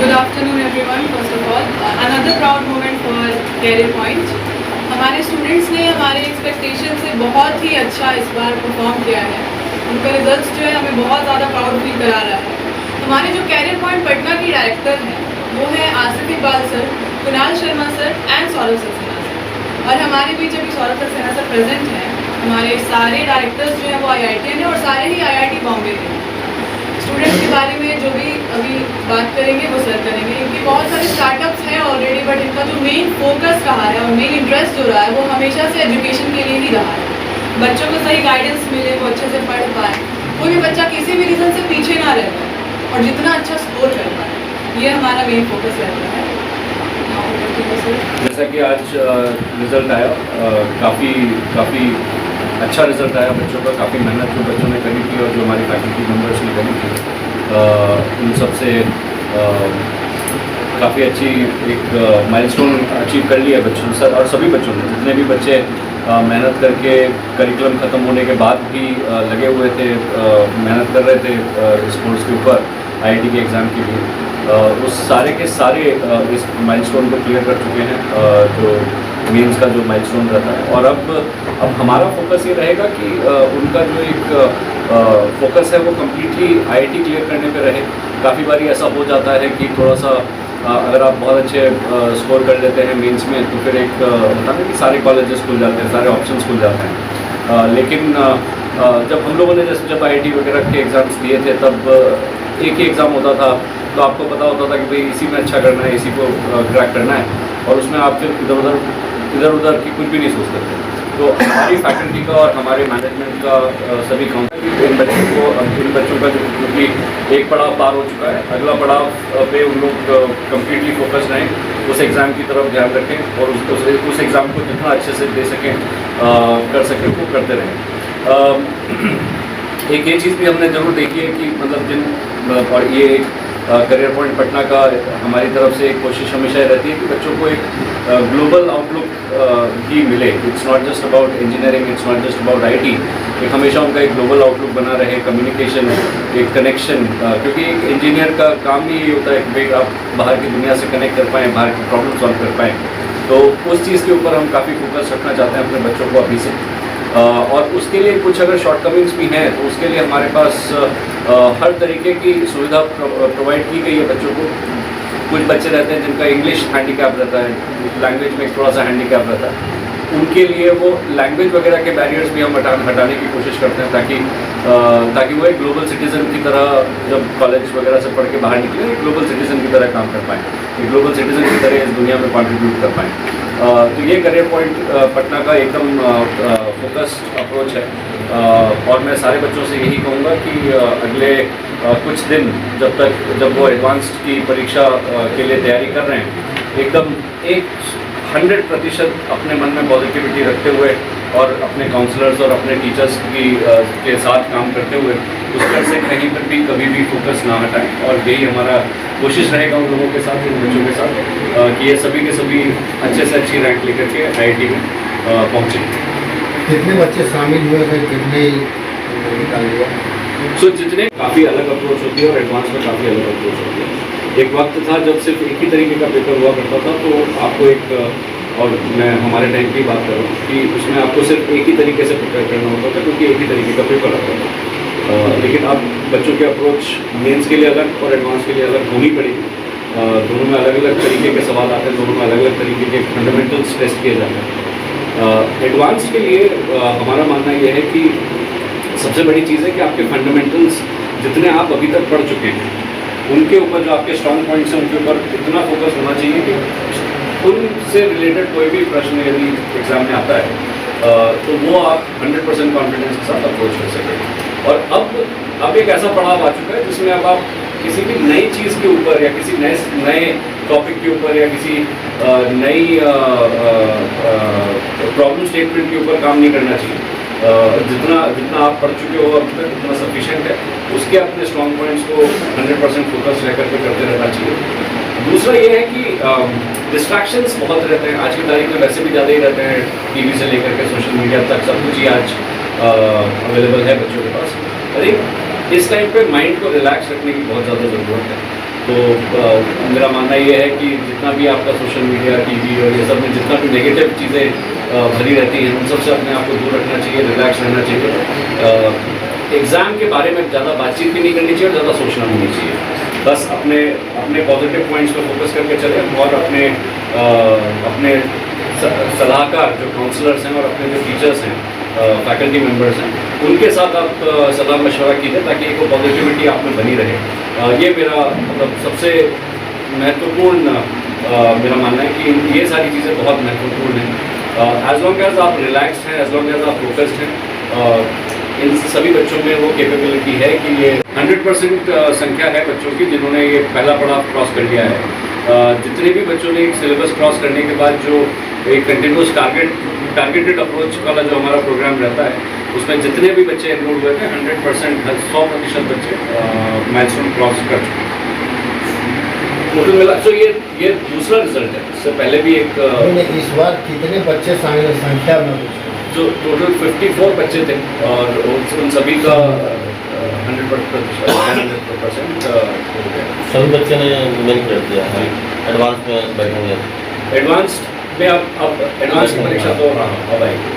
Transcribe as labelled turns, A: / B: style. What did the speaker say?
A: Good afternoon everyone. First of all, another proud moment for Career Point. हमारे students ने हमारे expectation से बहुत ही अच्छा इस बार परफॉर्म किया है। उनका रिजल्ट्स जो है हमें बहुत ज़्यादा प्राउड फील करा रहा है। हमारे जो कैरियर पॉइंट पटना की डायरेक्टर हैं वो है Asif Iqbal sir, Kunal Sharma sir and Saurabh Saxena sir. और हमारे बीच अभी सौरभ सक्सेना सर प्रेजेंट हैं। हमारे सारे डायरेक्टर्स जो हैं वो IIT हैं और सारे ही IIT बॉम्बे के। स्टूडेंट्स के बारे में जो भी अभी बात करेंगे वो सर करेंगे। इनकी बहुत सारे स्टार्टअप्स हैं ऑलरेडी, बट इनका जो मेन फोकस रहा है और मेन इंटरेस्ट जो रहा है वो हमेशा से एजुकेशन के लिए ही रहा है। बच्चों को सही गाइडेंस मिले, वो अच्छे से पढ़ पाए, कोई भी बच्चा किसी भी रीज़न से पीछे ना रह पाए और जितना अच्छा स्कोर कर पाए, ये हमारा मेन फोकस रहता है।
B: जैसा कि आज रिज़ल्ट आया, काफ़ी अच्छा रिज़ल्ट आया बच्चों का। काफ़ी मेहनत जो बच्चों ने करी थी और जो हमारी फैकल्टी मेंबर्स ने करी थी, उन सब से काफ़ी अच्छी एक माइलस्टोन अचीव कर लिया बच्चों ने और सभी बच्चों ने। जितने भी बच्चे मेहनत करके करिकुलम ख़त्म होने के बाद भी लगे हुए थे, मेहनत कर रहे थे इस कोर्स के ऊपर IIT के एग्ज़ाम के लिए, उस सारे के सारे इस माइलस्टोन को क्लियर कर चुके हैं, जो मेंस का जो माइलस्टोन रहता है। और अब हमारा फोकस ये रहेगा कि उनका जो एक फोकस है वो कम्प्लीटली IIT क्लियर करने पे रहे। काफ़ी बारी ऐसा हो जाता है कि थोड़ा सा अगर आप बहुत अच्छे स्कोर कर लेते हैं मेंस में तो फिर एक होता है कि सारे कॉलेजेस खुल जाते हैं, सारे ऑप्शंस खुल जाते हैं। लेकिन जब हम लोगों ने जब IIT वगैरह के एग्ज़ाम्स दिए थे तब एक ही एग्ज़ाम होता था, तो आपको पता होता था कि भाई इसी में अच्छा करना है, इसी को क्रैक करना है, और उसमें आप फिर इधर उधर की कुछ भी नहीं सोचते थे। तो हमारी फैकल्टी का और हमारे मैनेजमेंट का सभी कहूँगा कि इन बच्चों का जो क्योंकि एक पड़ाव पार हो चुका है, अगला पड़ाव पे उन लोग कम्प्लीटली फोकस रहें, उस एग्ज़ाम की तरफ ध्यान रखें और उस एग्ज़ाम को जितना अच्छे से दे सकें, कर सकें, वो करते रहें। एक ये चीज़ भी हमने ज़रूर देखी है कि मतलब और ये करियर पॉइंट पटना का हमारी तरफ से एक कोशिश हमेशा रहती है कि बच्चों को एक ग्लोबल आउटलुक भी मिले। It's not just about engineering, it's not just about IT। एक हमेशा उनका एक ग्लोबल आउटलुक बना रहे, कम्युनिकेशन, एक कनेक्शन, क्योंकि एक इंजीनियर का काम ही ये होता है कि भाई आप बाहर की दुनिया से कनेक्ट कर पाएँ, बाहर की प्रॉब्लम सॉल्व कर पाएँ। तो उस चीज़ के ऊपर हम काफ़ी फोकस रखना चाहते हैं अपने बच्चों को अभी से। और उसके लिए कुछ अगर शॉर्टकमिंग्स भी हैं तो उसके लिए हमारे पास हर तरीके की सुविधा प्रोवाइड की गई है बच्चों को। कुछ बच्चे रहते हैं जिनका इंग्लिश हैंडीकैप रहता है, लैंग्वेज में थोड़ा सा हैंडीकैप रहता है, उनके लिए वो लैंग्वेज वगैरह के बैरियर्स भी हम हटाने की कोशिश करते हैं ताकि वो एक ग्लोबल सिटीज़न की तरह जब कॉलेज वगैरह से पढ़ के बाहर निकले, एक ग्लोबल सिटीज़न की तरह काम कर पाएँ, एक ग्लोबल सिटीज़न की तरह इस दुनिया में कॉन्ट्रीब्यूट कर पाएँ। तो ये करियर पॉइंट पटना का एकदम फोकस्ड अप्रोच है। और मैं सारे बच्चों से यही कहूँगा कि अगले कुछ दिन जब वो एडवांस्ड की परीक्षा के लिए तैयारी कर रहे हैं, एकदम 100% अपने मन में पॉजिटिविटी रखते हुए और अपने काउंसलर्स और अपने टीचर्स के साथ काम करते हुए उस पर से कहीं पर भी कभी भी फोकस ना हटाएं। और यही हमारा कोशिश रहेगा उन लोगों के साथ, उन बच्चों के साथ, कि ये सभी के सभी अच्छे से अच्छी रैंक लेकर के IIT में पहुँचें।
C: कितने बच्चे शामिल हुए थे, कितने निकाल लिया?
B: जितने काफ़ी अलग अप्रोच होती है और एडवांस में काफ़ी अलग अप्रोच होती है। एक वक्त था जब सिर्फ एक ही तरीके का पेपर हुआ करता था, तो आपको और मैं हमारे टाइम की बात कर रहा हूँ कि उसमें आपको सिर्फ एक ही तरीके से प्रिपेयर करना होता था क्योंकि एक ही तरीके का पेपर आता था। लेकिन अब बच्चों के अप्रोच मेंस के लिए अलग और एडवांस के लिए अलग होनी पड़ेगी। दोनों में अलग अलग तरीके के सवाल आते हैं, दोनों में अलग अलग तरीके के फंडामेंटल्स टेस्ट किए जाते हैं। एडवांस के लिए हमारा मानना यह है कि सबसे बड़ी चीज़ है कि आपके फंडामेंटल्स जितने आप अभी तक पढ़ चुके हैं उनके ऊपर जो आपके स्ट्रॉन्ग पॉइंट्स हैं उनके ऊपर इतना फोकस होना चाहिए कि उनसे रिलेटेड कोई भी प्रश्न यदि एग्ज़ाम में आता है तो वो आप 100% कॉन्फिडेंस के साथ अप्रोच कर सकें। और अब एक ऐसा पड़ाव आ चुका है जिसमें अब आप किसी भी नई चीज़ के ऊपर या किसी नए टॉपिक के ऊपर या किसी नई प्रॉब्लम स्टेटमेंट के ऊपर काम नहीं करना चाहिए। जितना आप पढ़ चुके हो अब तक उतना सफिशिएंट है, उसके अपने स्ट्रॉन्ग पॉइंट्स को 100% फोकस रह करके करते रहना चाहिए। दूसरा ये है कि डिस्ट्रैक्शंस बहुत रहते हैं आज की तारीख में, वैसे भी ज़्यादा ही रहते हैं, टीवी से लेकर के सोशल मीडिया तक सब कुछ ही आज अवेलेबल है बच्चों के पास। अरे इस टाइम पे माइंड को रिलैक्स रखने की बहुत ज़्यादा ज़रूरत है। तो मेरा मानना ये है कि जितना भी आपका सोशल मीडिया, टीवी और ये सब में जितना भी नेगेटिव चीज़ें भरी रहती हैं, उन सबसे अपने आप को दूर रखना चाहिए, रिलैक्स रहना चाहिए। एग्ज़ाम के बारे में ज़्यादा बातचीत भी नहीं करनी चाहिए और ज़्यादा सोचना नहीं चाहिए। बस अपने अपने पॉजिटिव पॉइंट्स पर फोकस करके चलें और अपने सलाहकार जो काउंसलर्स हैं और अपने जो टीचर्स हैं, फैकल्टी मेंबर्स हैं, उनके साथ आप सलाह मशवरा कीजिए ताकि एक पॉजिटिविटी आप में बनी रहे। ये मेरा मतलब सबसे महत्वपूर्ण मेरा मानना है कि ये सारी चीज़ें बहुत महत्वपूर्ण हैं। एज लॉन्ग एज आप रिलैक्स्ड हैं, एज लॉन्ग एज आप फोकस्ड हैं, इन सभी बच्चों में वो कैपेबिलिटी है कि ये 100% संख्या है बच्चों की जिन्होंने ये पहला पड़ाव क्रॉस कर लिया है। जितने भी बच्चों ने एक सिलेबस क्रॉस करने के बाद जो एक कंटिन्यूस टारगेटेड अप्रोच वाला जो हमारा प्रोग्राम रहता है, उसमें जितने भी बच्चे एनरोल हुए थे 100% 100% बच्चे माइलस्टोन क्रॉस कर चुके हैं टोटल मिला। तो ये दूसरा रिजल्ट है। इससे पहले भी एक
C: इस बार कितने बच्चे शामिल हैं संख्या में?
B: जो टोटल 54 बच्चे थे और उन सभी का 100%
D: सभी बच्चे ने मेरिट कर दिया है। एडवांस में बैठेंगे।
B: एडवांस में अब एडवांस की परीक्षा तो अब आएगी।